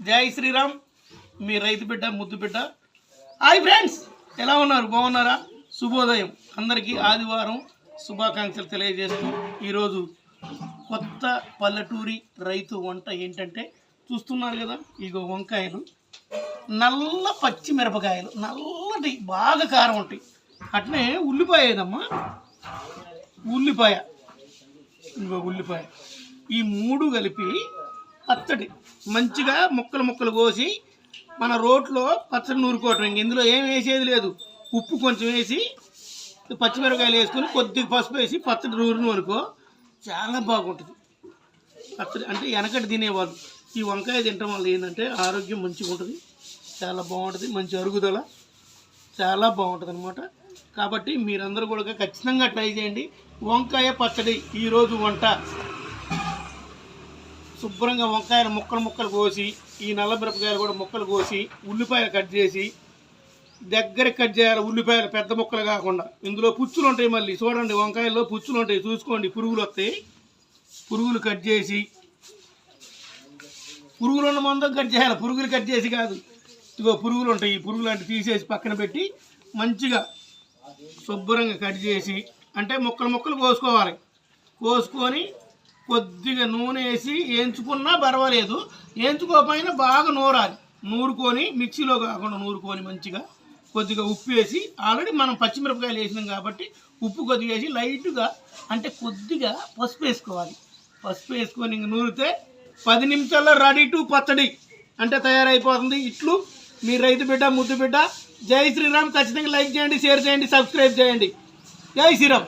జై శ్రీరామ్. మీ రైతు బిడ్డ ముద్దు బిడ్డ. హాయ్ ఫ్రెండ్స్, ఎలా ఉన్నారు? బాగున్నారా? శుభోదయం. అందరికీ ఆదివారం శుభాకాంక్షలు తెలియజేస్తూ ఈరోజు కొత్త పల్లెటూరి రైతు వంట ఏంటంటే చూస్తున్నారు కదా, ఇగో వంకాయలు, నల్ల పచ్చి మిరపకాయలు, నల్లటి బాగా కారం ఉంటాయి. అట్నే ఉల్లిపాయ ఏదమ్మా, ఉల్లిపాయ, ఇంకో ఉల్లిపాయ, ఈ మూడు కలిపి పచ్చడి మంచిగా ముక్కలు ముక్కలు కోసి మన రోట్లో పచ్చడి నూరుకోవటం. ఇంక ఇందులో ఏం వేసేది లేదు. ఉప్పు కొంచెం వేసి పచ్చిమిరపకాయలు వేసుకొని కొద్దిగా పసుపు వేసి పచ్చడి నూరును అనుకో, చాలా బాగుంటుంది పచ్చడి. అంటే వెనకటి తినేవాళ్ళు ఈ వంకాయ తినటం వల్ల ఏంటంటే ఆరోగ్యం మంచిగా ఉంటుంది, చాలా బాగుంటుంది, మంచి అరుగుదల, చాలా బాగుంటుంది అనమాట. కాబట్టి మీరందరూ కూడా ఖచ్చితంగా ట్రై చేయండి. వంకాయ పచ్చడి ఈరోజు వంట. శుభ్రంగా వంకాయలు ముక్కలు ముక్కలు కోసి, ఈ నల్ల మిరపకాయలు కూడా ముక్కలు కోసి, ఉల్లిపాయలు కట్ చేసి దగ్గరికి కట్ చేయాలి. ఉల్లిపాయలు పెద్ద ముక్కలు కాకుండా. ఇందులో పుచ్చులు ఉంటాయి, మళ్ళీ చూడండి వంకాయల్లో పుచ్చులు ఉంటాయి, చూసుకోండి, పురుగులు వస్తాయి. పురుగులు కట్ చేసి, పురుగులు ఉన్న మందం కట్ చేయాలి, పురుగులు కట్ చేసి కాదు. ఇదిగో పురుగులు ఉంటాయి, ఈ పురుగులు అంటే తీసేసి పక్కన పెట్టి మంచిగా శుభ్రంగా కట్ చేసి, అంటే ముక్కలు ముక్కలు కోసుకోవాలి. కోసుకొని కొద్దిగా నూనె వేసి వేయించుకున్నా పర్వాలేదు, వేయించుకోకపోయినా బాగా నూరాలి. నూరుకొని మిక్సీలో కాకుండా నూరుకొని మంచిగా కొద్దిగా ఉప్పు వేసి, ఆల్రెడీ మనం పచ్చిమిరపకాయలు వేసినాం కాబట్టి ఉప్పు కొద్దిగా వేసి లైట్గా, అంటే కొద్దిగా పసుపు వేసుకోవాలి. పసుపు వేసుకొని ఇంక నూరితే 10 నిమిషాల్లో రెడీ టు పచ్చడి అంటే తయారైపోతుంది. ఇట్లు మీ రైతు బిడ్డ ముద్దు బిడ్డ. జై శ్రీరామ్. ఖచ్చితంగా లైక్ చేయండి, షేర్ చేయండి, సబ్స్క్రైబ్ చేయండి. జై శ్రీరామ్.